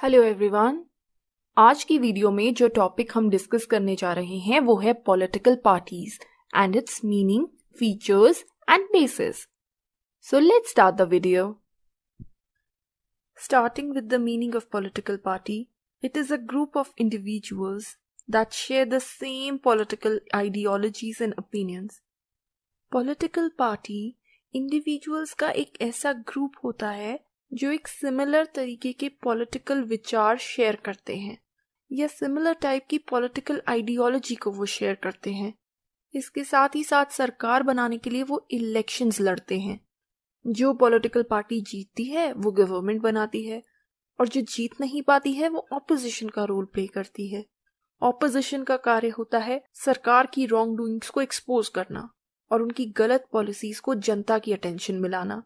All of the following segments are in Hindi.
Hello everyone. आज की वीडियो में जो टॉपिक हम डिस्कस करने जा रहे हैं वो है political parties and it's meaning, features and bases. So let's start the video. Starting with the meaning of political party, it is a group of individuals that share the same political ideologies and opinions. Political party individuals का एक ऐसा ग्रुप होता है जो एक सिमिलर तरीके के पॉलिटिकल विचार शेयर करते हैं या सिमिलर टाइप की पॉलिटिकल आइडियोलॉजी को वो शेयर करते हैं। इसके साथ ही साथ सरकार बनाने के लिए वो इलेक्शंस लड़ते हैं। जो पॉलिटिकल पार्टी जीतती है वो गवर्नमेंट बनाती है और जो जीत नहीं पाती है वो ऑपोजिशन का रोल प्ले करती है। ऑपोजिशन का कार्य होता है सरकार की रॉन्ग डूइंग्स को एक्सपोज करना और उनकी गलत पॉलिसीज को जनता की अटेंशन में लाना।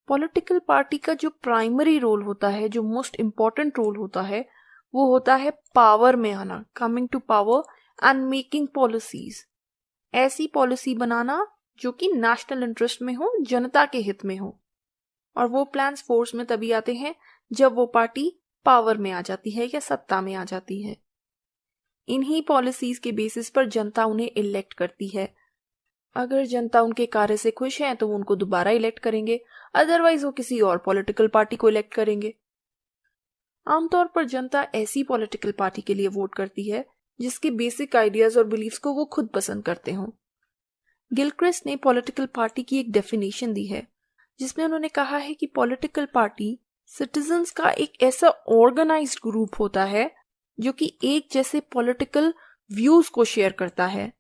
पॉलिटिकल पार्टी का जो प्राइमरी रोल होता है, जो मोस्ट इम्पॉर्टेंट रोल होता है, वो होता है पावर में आना, coming to power and making policies. ऐसी पॉलिसी बनाना जो कि नेशनल इंटरेस्ट में हो, जनता के हित में हो। और वो प्लान्स फोर्स में तभी आते हैं जब वो पार्टी पावर में आ जाती है या सत्ता में आ जाती है। इन्हीं पॉलिसीज के बेसिस पर जनता उन्हें इलेक्ट करती है। अगर जनता उनके कार्य से खुश है तो वो उनको दोबारा इलेक्ट करेंगे, अदरवाइज वो किसी और पॉलिटिकल पार्टी को इलेक्ट करेंगे। आमतौर पर जनता ऐसी पॉलिटिकल पार्टी के लिए वोट करती है जिसके बेसिक आइडियाज और बिलीफ्स को वो खुद पसंद करते हों। गिलक्रिस्ट ने पॉलिटिकल पार्टी की एक डेफिनेशन दी है जिसमें उन्होंने कहा है कि पॉलिटिकल पार्टी सिटीजन्स का एक ऐसा ऑर्गेनाइज्ड ग्रुप होता है जो कि एक जैसे पॉलिटिकल व्यूज को शेयर करता है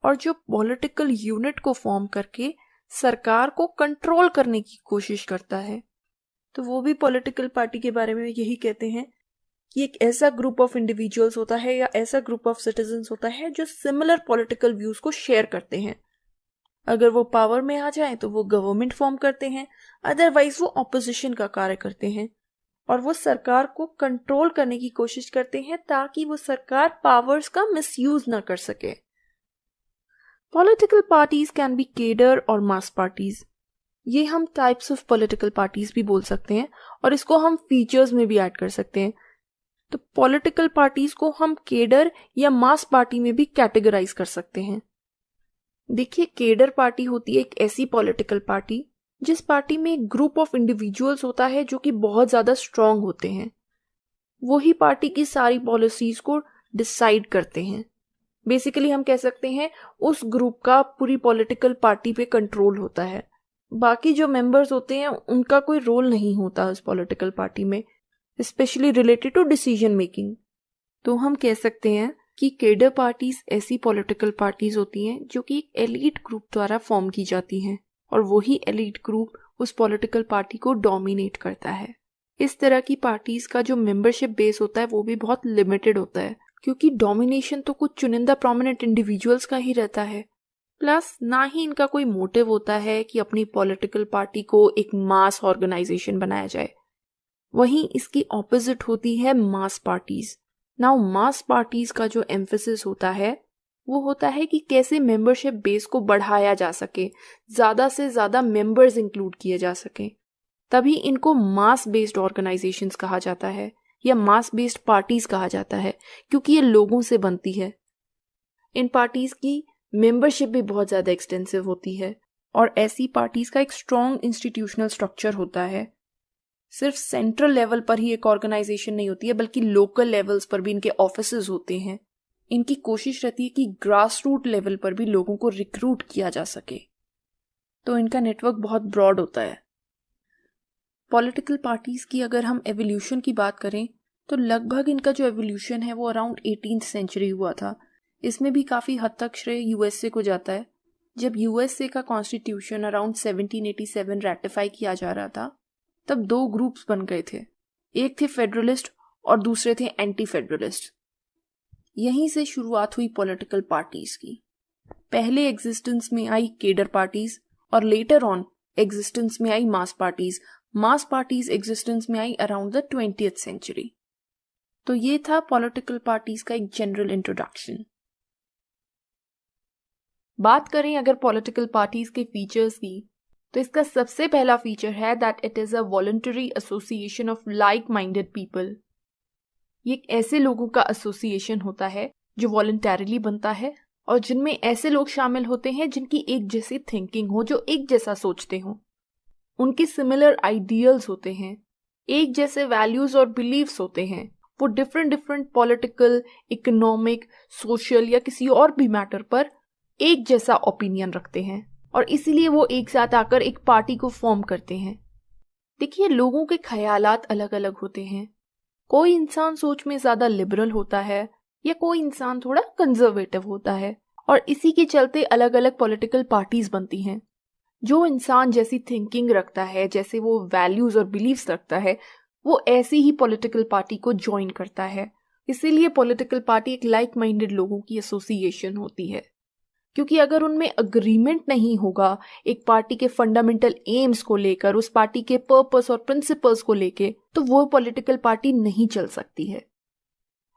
और जो पॉलिटिकल यूनिट को फॉर्म करके सरकार को कंट्रोल करने की कोशिश करता है। तो वो भी पॉलिटिकल पार्टी के बारे में यही कहते हैं कि एक ऐसा ग्रुप ऑफ इंडिविजुअल्स होता है या ऐसा ग्रुप ऑफ सिटीजन्स होता है जो सिमिलर पॉलिटिकल व्यूज को शेयर करते हैं। अगर वो पावर में आ जाए तो वो गवर्नमेंट फॉर्म करते हैं, अदरवाइज वो ऑपोजिशन का कार्य करते हैं और वो सरकार को कंट्रोल करने की कोशिश करते हैं ताकि वो सरकार पावर्स का मिसयूज ना कर सके। Political parties can be cadre और मास पार्टीज। ये हम टाइप्स ऑफ पॉलिटिकल पार्टीज भी बोल सकते हैं और इसको हम फीचर्स में भी ऐड कर सकते हैं। तो पॉलिटिकल पार्टीज को हम केडर या मास पार्टी में भी कैटेगराइज कर सकते हैं। देखिए, केडर पार्टी होती है एक ऐसी पॉलिटिकल पार्टी जिस पार्टी में एक ग्रुप ऑफ इंडिविजुअल्स होता है जो कि बहुत ज्यादा स्ट्रांग होते हैं। वही पार्टी की सारी पॉलिसीज को डिसाइड करते हैं। बेसिकली हम कह सकते हैं उस ग्रुप का पूरी पॉलिटिकल पार्टी पे कंट्रोल होता है। बाकी जो मेंबर्स होते हैं उनका कोई रोल नहीं होता उस पॉलिटिकल पार्टी में, specially related to decision making. तो हम कह सकते हैं कि केडर पार्टीज ऐसी पॉलिटिकल पार्टीज होती हैं जो कि एक एलीट ग्रुप द्वारा फॉर्म की जाती हैं और वही एलीट ग्रुप उस पॉलिटिकल पार्टी को डोमिनेट करता है। इस तरह की पार्टीज का जो मेंबरशिप बेस होता है वो भी बहुत लिमिटेड होता है क्योंकि डोमिनेशन तो कुछ चुनिंदा प्रोमिनेंट इंडिविजुअल्स का ही रहता है। प्लस ना ही इनका कोई मोटिव होता है कि अपनी पॉलिटिकल पार्टी को एक मास ऑर्गेनाइजेशन बनाया जाए। वहीं इसकी ऑपोजिट होती है मास पार्टीज। नाउ मास पार्टीज का जो एम्फेसिस होता है वो होता है कि कैसे मेंबरशिप बेस को बढ़ाया जा सके, ज्यादा से ज्यादा मेंबर्स इंक्लूड किए जा सके। तभी इनको मास बेस्ड ऑर्गेनाइजेशंस कहा जाता है या मास बेस्ड पार्टीज कहा जाता है क्योंकि ये लोगों से बनती है। इन पार्टीज की मेंबरशिप भी बहुत ज्यादा एक्सटेंसिव होती है और ऐसी पार्टीज का एक स्ट्रॉन्ग इंस्टीट्यूशनल स्ट्रक्चर होता है। सिर्फ सेंट्रल लेवल पर ही एक ऑर्गेनाइजेशन नहीं होती है बल्कि लोकल लेवल्स पर भी इनके ऑफिसेज होते हैं। इनकी कोशिश रहती है कि ग्रास रूट लेवल पर भी लोगों को रिक्रूट किया जा सके। तो इनका नेटवर्क बहुत ब्रॉड होता है। पॉलिटिकल पार्टीज की अगर हम एवोल्यूशन की बात करें तो लगभग इनका जो एवोल्यूशन है वो अराउंड 18th सेंचुरी हुआ था। इसमें भी काफ़ी हद तक श्रेय यूएसए को जाता है। जब यूएसए का कॉन्स्टिट्यूशन अराउंड 1787 रैटिफाई किया जा रहा था तब दो ग्रुप्स बन गए थे, एक थे फेडरलिस्ट और दूसरे थे एंटी फेडरलिस्ट। यहीं से शुरुआत हुई पॉलिटिकल पार्टीज की। पहले एग्जिस्टेंस में आई केडर पार्टीज और लेटर ऑन एग्जिस्टेंस में आई मास पार्टीज। मास पार्टीज एग्जिस्टेंस में आई अराउंड द 20th सेंचुरी। तो ये था पॉलिटिकल पार्टीज का एक जनरल इंट्रोडक्शन। बात करें अगर पॉलिटिकल पार्टीज के फीचर्स की तो इसका सबसे पहला फीचर है that it is a voluntary association of like minded people. ये एक ऐसे लोगों का एसोसिएशन होता है जो वॉलंटरीली बनता है और जिनमें ऐसे लोग शामिल होते हैं जिनकी एक जैसी थिंकिंग हो, जो एक जैसा सोचते हो, उनके सिमिलर आइडियल्स होते हैं, एक जैसे वैल्यूज और बिलीव्स होते हैं। वो डिफरेंट पॉलिटिकल, इकोनॉमिक, सोशल या किसी और भी मैटर पर एक जैसा ओपिनियन रखते हैं और इसीलिए वो एक साथ आकर एक पार्टी को फॉर्म करते हैं। देखिए, लोगों के ख्यालात अलग अलग होते हैं। कोई इंसान सोच में ज्यादा लिबरल होता है या कोई इंसान थोड़ा कंजर्वेटिव होता है और इसी के चलते अलग अलग पॉलिटिकल पार्टीज बनती हैं। जो इंसान जैसी थिंकिंग रखता है, जैसे वो वैल्यूज और बिलीव्स रखता है, वो ऐसी ही पॉलिटिकल पार्टी को ज्वाइन करता है। इसीलिए पॉलिटिकल पार्टी एक लाइक माइंडेड लोगों की एसोसिएशन होती है, क्योंकि अगर उनमें अग्रीमेंट नहीं होगा एक पार्टी के फंडामेंटल एम्स को लेकर, उस पार्टी के पर्पस और प्रिंसिपल्स को लेकर, तो वो पॉलिटिकल पार्टी नहीं चल सकती है।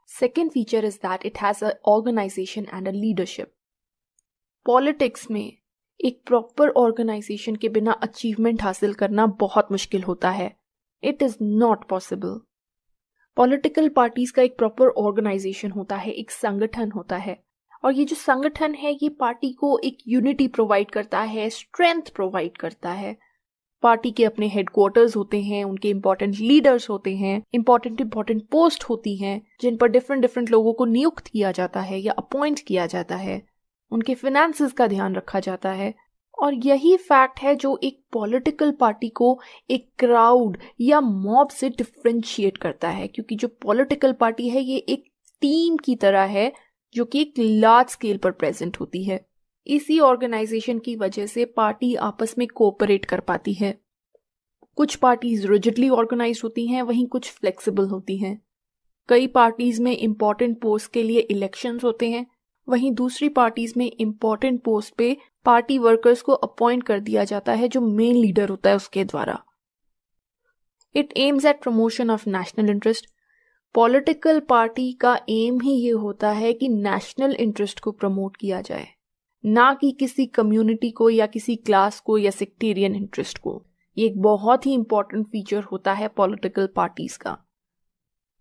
Second feature is that it has a organisation and a leadership. Politics में एक प्रॉपर ऑर्गेनाइजेशन के बिना अचीवमेंट हासिल करना बहुत मुश्किल होता है। It is not possible. Political parties का एक प्रॉपर ऑर्गेनाइजेशन होता है, एक संगठन होता है, और ये जो संगठन है ये पार्टी को एक यूनिटी प्रोवाइड करता है, स्ट्रेंथ प्रोवाइड करता है। पार्टी के अपने हेडक्वार्टर्स होते हैं, उनके इंपॉर्टेंट लीडर्स होते हैं, इंपॉर्टेंट पोस्ट होती हैं जिन पर डिफरेंट लोगों को नियुक्त किया जाता है या अपॉइंट किया जाता है। उनके फिनेंसेस का ध्यान रखा जाता है। और यही फैक्ट है जो एक पॉलिटिकल पार्टी को एक क्राउड या मॉब से डिफरेंशिएट करता है, क्योंकि जो पॉलिटिकल पार्टी है ये एक टीम की तरह है जो कि एक लार्ज स्केल पर प्रेजेंट होती है। इसी ऑर्गेनाइजेशन की वजह से पार्टी आपस में कोऑपरेट कर पाती है। कुछ पार्टीज रिजिडली ऑर्गेनाइज्ड होती हैं, वहीं कुछ फ्लेक्सिबल होती हैं। कई पार्टीज में इंपॉर्टेंट पोस्ट के लिए इलेक्शंस होते हैं, वहीं दूसरी पार्टीज में इंपॉर्टेंट पोस्ट पे पार्टी वर्कर्स को अपॉइंट कर दिया जाता है जो मेन लीडर होता है उसके द्वारा। It aims at promotion of national interest. Political party का एम ही ये होता है कि नेशनल इंटरेस्ट को प्रमोट किया जाए, ना कि किसी कम्युनिटी को या किसी क्लास को या सेक्टेरियन इंटरेस्ट को। ये एक बहुत ही इंपॉर्टेंट फीचर होता है पॉलिटिकल पार्टीज का।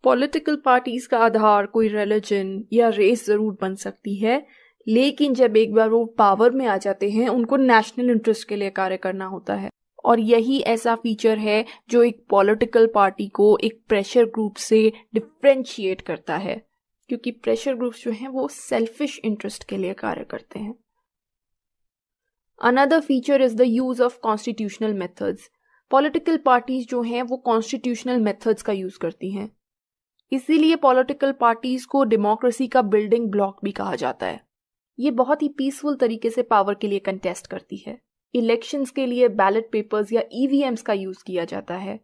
पॉलिटिकल पार्टीज का आधार कोई रिलीजन या रेस जरूर बन सकती है, लेकिन जब एक बार वो पावर में आ जाते हैं उनको नेशनल इंटरेस्ट के लिए कार्य करना होता है। और यही ऐसा फीचर है जो एक पॉलिटिकल पार्टी को एक प्रेशर ग्रुप से डिफरेंशिएट करता है, क्योंकि प्रेशर ग्रुप्स जो हैं वो सेल्फिश इंटरेस्ट के लिए कार्य करते हैं। Another feature is the use of constitutional methods. Political parties जो हैं वो कॉन्स्टिट्यूशनल मेथड्स का यूज करती हैं, इसीलिए पॉलिटिकल पार्टीज को डेमोक्रेसी का बिल्डिंग ब्लॉक भी कहा जाता है। ये बहुत ही पीसफुल तरीके से पावर के लिए कंटेस्ट करती है। इलेक्शंस के लिए बैलेट पेपर्स या ईवीएम्स का यूज किया जाता है।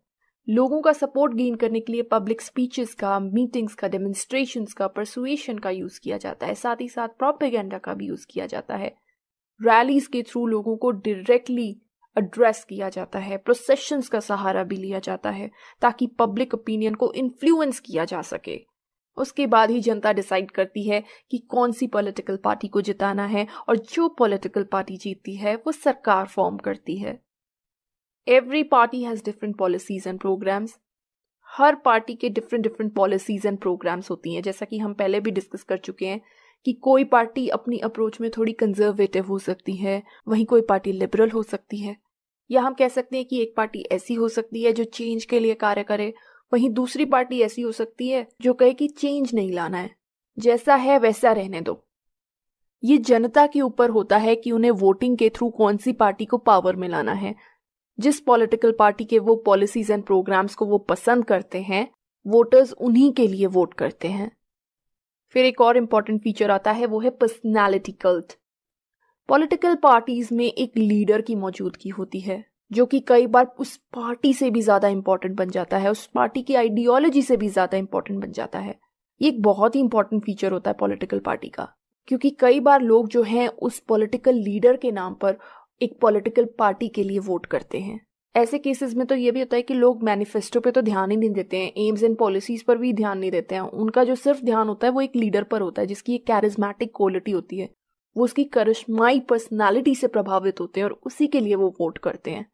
लोगों का सपोर्ट गेन करने के लिए पब्लिक स्पीचेस का, मीटिंग्स का, डेमोन्स्ट्रेशंस का, परसुएशन का यूज किया जाता है। साथ ही साथ प्रोपेगेंडा का भी यूज किया जाता है। रैलीज के थ्रू लोगों को डायरेक्टली एड्रेस किया जाता है। प्रोसेशंस का सहारा भी लिया जाता है ताकि पब्लिक ओपिनियन को इन्फ्लुएंस किया जा सके। उसके बाद ही जनता डिसाइड करती है कि कौन सी पॉलिटिकल पार्टी को जिताना है, और जो पॉलिटिकल पार्टी जीतती है वो सरकार फॉर्म करती है। Every party has different policies and programmes. हर पार्टी के डिफरेंट पॉलिसीज एंड प्रोग्राम्स होती हैं। जैसा कि हम पहले भी डिस्कस कर चुके हैं कि कोई पार्टी अपनी अप्रोच में थोड़ी कंजर्वेटिव हो सकती है, वहीं कोई पार्टी लिबरल हो सकती है, या हम कह सकते हैं कि एक पार्टी ऐसी हो सकती है जो चेंज के लिए कार्य करे, वहीं दूसरी पार्टी ऐसी हो सकती है जो कहे कि चेंज नहीं लाना है, जैसा है वैसा रहने दो। ये जनता के ऊपर होता है कि उन्हें वोटिंग के थ्रू कौन सी पार्टी को पावर में लाना है। जिस पॉलिटिकल पार्टी के वो पॉलिसीज एंड प्रोग्राम्स को वो पसंद करते हैं, वोटर्स उन्हीं के लिए वोट करते हैं। फिर एक और इम्पॉर्टेंट फीचर आता है, वो है पर्सनालिटी कल्ट। पॉलिटिकल पार्टीज में एक लीडर की मौजूदगी होती है जो कि कई बार उस पार्टी से भी ज्यादा इंपॉर्टेंट बन जाता है, उस पार्टी की आइडियोलॉजी से भी ज्यादा इंपॉर्टेंट बन जाता है। ये एक बहुत ही इंपॉर्टेंट फीचर होता है पॉलिटिकल पार्टी का, क्योंकि कई बार लोग जो हैं उस पॉलिटिकल लीडर के नाम पर एक पॉलिटिकल पार्टी के लिए वोट करते हैं। ऐसे केसेस में तो ये भी होता है कि लोग मैनिफेस्टो पे तो ध्यान ही नहीं देते हैं, एम्स एंड पॉलिसीज पर भी ध्यान नहीं देते हैं। उनका जो सिर्फ ध्यान होता है वो एक लीडर पर होता है जिसकी एक कैरिज्मेटिक क्वालिटी होती है। वो उसकी करिश्माई पर्सनालिटी से प्रभावित होते हैं और उसी के लिए वो वोट करते हैं।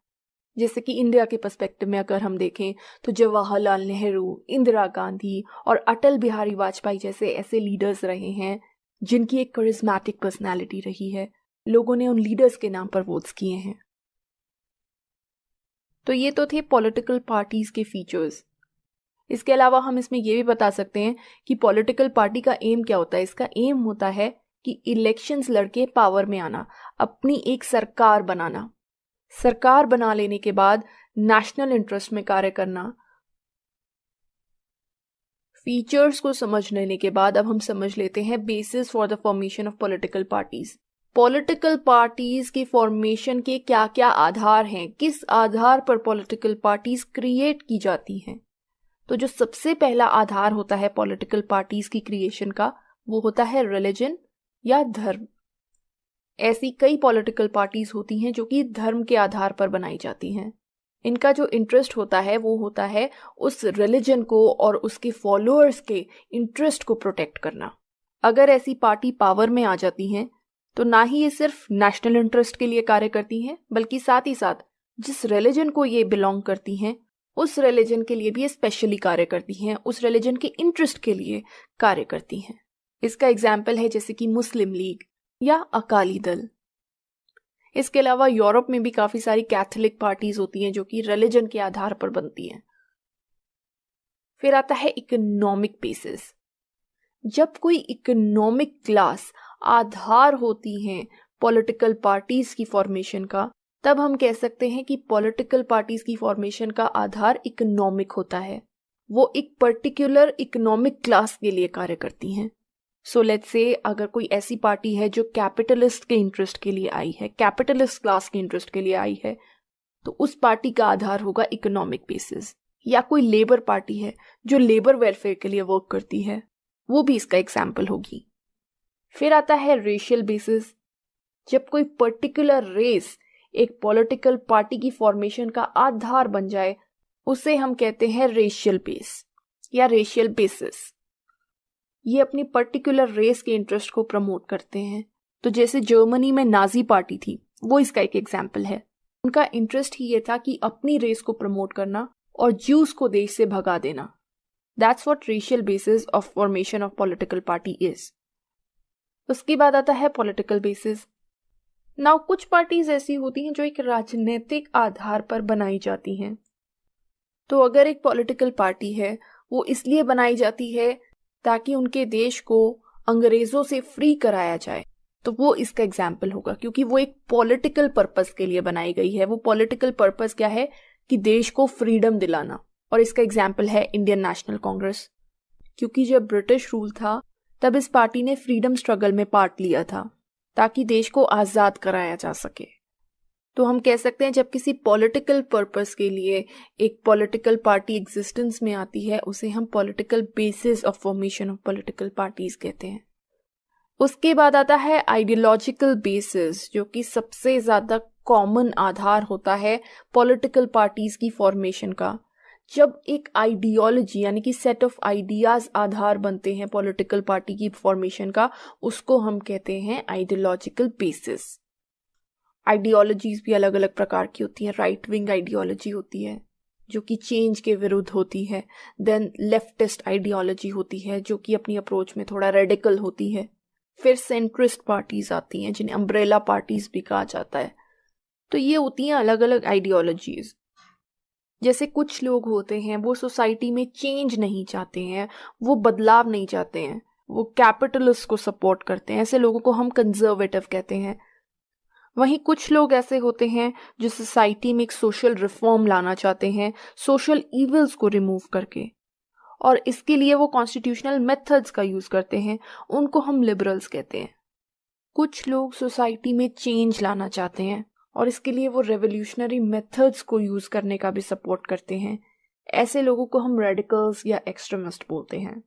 जैसे कि इंडिया के पर्सपेक्टिव में अगर हम देखें तो जवाहरलाल नेहरू, इंदिरा गांधी और अटल बिहारी वाजपेयी जैसे ऐसे लीडर्स रहे हैं जिनकी एक करिश्मेटिक पर्सनालिटी रही है। लोगों ने उन लीडर्स के नाम पर वोट्स किए हैं। तो ये तो थे पॉलिटिकल पार्टीज के फीचर्स। इसके अलावा हम इसमें ये भी बता सकते हैं कि पॉलिटिकल पार्टी का एम क्या होता है। इसका एम होता है कि इलेक्शंस लड़के पावर में आना, अपनी एक सरकार बनाना, सरकार बना लेने के बाद नेशनल इंटरेस्ट में कार्य करना। फीचर्स को समझ लेने के बाद अब हम समझ लेते हैं basis for the formation of political parties. Political parties के फॉर्मेशन के क्या क्या आधार हैं, किस आधार पर पॉलिटिकल पार्टीज क्रिएट की जाती हैं। तो जो सबसे पहला आधार होता है पॉलिटिकल पार्टीज की क्रिएशन का, वो होता है रिलीजन या धर्म। ऐसी कई पॉलिटिकल पार्टीज होती हैं जो कि धर्म के आधार पर बनाई जाती हैं। इनका जो इंटरेस्ट होता है वो होता है उस रिलीजन को और उसके फॉलोअर्स के इंटरेस्ट को प्रोटेक्ट करना। अगर ऐसी पार्टी पावर में आ जाती हैं तो ना ही ये सिर्फ नेशनल इंटरेस्ट के लिए कार्य करती हैं, बल्कि साथ ही साथ जिस रिलीजन को ये बिलोंग करती हैं उस रिलीजन के लिए भी ये स्पेशली कार्य करती हैं, उस रिलीजन के इंटरेस्ट के लिए कार्य करती हैं। इसका एग्जाम्पल है जैसे कि मुस्लिम लीग या अकाली दल। इसके अलावा यूरोप में भी काफी सारी कैथोलिक पार्टीज होती हैं जो कि रिलीजन के आधार पर बनती हैं। फिर आता है इकोनॉमिक बेसिस। जब कोई इकोनॉमिक क्लास आधार होती हैं पॉलिटिकल पार्टीज की फॉर्मेशन का, तब हम कह सकते हैं कि पॉलिटिकल पार्टीज की फॉर्मेशन का आधार इकोनॉमिक होता है। वो एक पर्टिकुलर इकोनॉमिक क्लास के लिए कार्य करती हैं। सो लेट्स से अगर कोई ऐसी पार्टी है जो कैपिटलिस्ट के इंटरेस्ट के लिए आई है, कैपिटलिस्ट क्लास के इंटरेस्ट के लिए आई है, तो उस पार्टी का आधार होगा इकोनॉमिक बेसिस। या कोई लेबर पार्टी है जो लेबर वेलफेयर के लिए वर्क करती है, वो भी इसका एग्जाम्पल होगी। फिर आता है रेशियल बेसिस। जब कोई पर्टिकुलर रेस एक पॉलिटिकल पार्टी की फॉर्मेशन का आधार बन जाए, उसे हम कहते हैं रेशियल बेस या रेशियल बेसिस। ये अपनी पर्टिकुलर रेस के इंटरेस्ट को प्रमोट करते हैं। तो जैसे जर्मनी में नाजी पार्टी थी, वो इसका एक एग्जाम्पल है। उनका इंटरेस्ट ही ये था कि अपनी रेस को प्रमोट करना और ज्यूस को देश से भगा देना। That's what racial basis of formation of political party is. उसके बाद आता है पॉलिटिकल बेसिस। नाउ कुछ पार्टीज ऐसी होती हैं जो एक राजनीतिक आधार पर बनाई जाती हैं। तो अगर एक पॉलिटिकल पार्टी है, वो इसलिए बनाई जाती है ताकि उनके देश को अंग्रेजों से फ्री कराया जाए, तो वो इसका एग्जाम्पल होगा, क्योंकि वो एक पॉलिटिकल पर्पस के लिए बनाई गई है। वो पॉलिटिकल पर्पस क्या है कि देश को फ्रीडम दिलाना। और इसका एग्जाम्पल है इंडियन नेशनल कांग्रेस, क्योंकि जब ब्रिटिश रूल था तब इस पार्टी ने फ्रीडम स्ट्रगल में पार्ट लिया था ताकि देश को आज़ाद कराया जा सके। तो हम कह सकते हैं जब किसी पॉलिटिकल पर्पस के लिए एक पॉलिटिकल पार्टी एग्जिस्टेंस में आती है, उसे हम political basis of formation of political parties कहते हैं। उसके बाद आता है आइडियोलॉजिकल बेसिस, जो कि सबसे ज्यादा कॉमन आधार होता है पॉलिटिकल पार्टीज की फॉर्मेशन का। जब एक आइडियोलॉजी यानी कि सेट ऑफ आइडियाज आधार बनते हैं पॉलिटिकल पार्टी की फॉर्मेशन का, उसको हम कहते हैं आइडियोलॉजिकल बेसिस। आइडियोलॉजीज भी अलग अलग प्रकार की होती हैं। राइट विंग आइडियोलॉजी होती है जो कि चेंज के विरुद्ध होती है। देन लेफ्टिस्ट आइडियोलॉजी होती है जो कि अपनी अप्रोच में थोड़ा रेडिकल होती है। फिर सेंट्रिस्ट पार्टीज आती हैं जिन्हें अम्ब्रेला पार्टीज भी कहा जाता है। तो ये होती हैं अलग अलग आइडियोलॉजीज। जैसे कुछ लोग होते हैं वो सोसाइटी में चेंज नहीं चाहते हैं, वो बदलाव नहीं चाहते हैं, वो कैपिटलिस्ट को सपोर्ट करते हैं। ऐसे लोगों को हम कंजर्वेटिव कहते हैं। वहीं कुछ लोग ऐसे होते हैं जो सोसाइटी में एक सोशल रिफॉर्म लाना चाहते हैं, सोशल इविल्स को रिमूव करके, और इसके लिए वो कॉन्स्टिट्यूशनल मेथड्स का यूज करते हैं, उनको हम लिबरल्स कहते हैं। कुछ लोग सोसाइटी में चेंज लाना चाहते हैं और इसके लिए वो रेवोल्यूशनरी मेथड्स को यूज करने का भी सपोर्ट करते हैं। ऐसे लोगों को हम रेडिकल्स या एक्सट्रीमिस्ट बोलते हैं।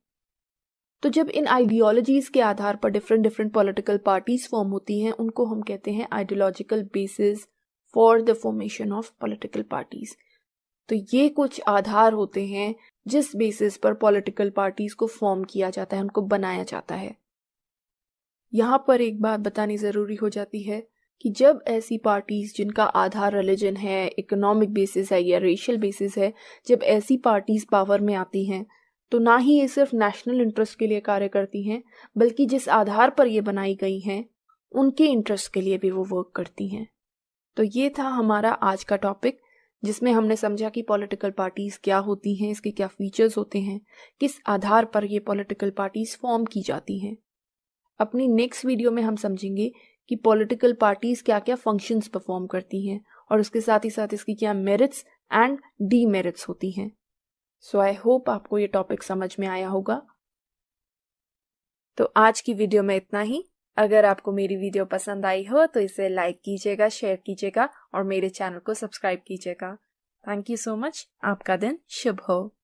तो जब इन आइडियोलॉजीज के आधार पर डिफरेंट पॉलिटिकल पार्टीज फॉर्म होती हैं, उनको हम कहते हैं ideological basis for the formation of political parties. तो ये कुछ आधार होते हैं जिस बेसिस पर पॉलिटिकल पार्टीज को फॉर्म किया जाता है, उनको बनाया जाता है। यहाँ पर एक बात बतानी जरूरी हो जाती है कि जब ऐसी पार्टीज जिनका आधार रिलीजन है, इकोनॉमिक बेसिस है या रेशियल बेसिस है, जब ऐसी पार्टीज पावर में आती हैं तो ना ही ये सिर्फ नेशनल इंटरेस्ट के लिए कार्य करती हैं, बल्कि जिस आधार पर ये बनाई गई हैं उनके इंटरेस्ट के लिए भी वो वर्क करती हैं। तो ये था हमारा आज का टॉपिक, जिसमें हमने समझा कि पॉलिटिकल पार्टीज क्या होती हैं, इसके क्या फीचर्स होते हैं, किस आधार पर ये पॉलिटिकल पार्टीज फॉर्म की जाती हैं। अपनी नेक्स्ट वीडियो में हम समझेंगे कि पॉलिटिकल पार्टीज क्या क्या फंक्शंस परफॉर्म करती हैं और उसके साथ ही साथ इसकी क्या मेरिट्स एंड डीमेरिट्स होती हैं। सो आई होप आपको ये टॉपिक समझ में आया होगा। तो आज की वीडियो में इतना ही। अगर आपको मेरी वीडियो पसंद आई हो तो इसे लाइक कीजिएगा, शेयर कीजिएगा और मेरे चैनल को सब्सक्राइब कीजिएगा। Thank you so much. आपका दिन शुभ हो।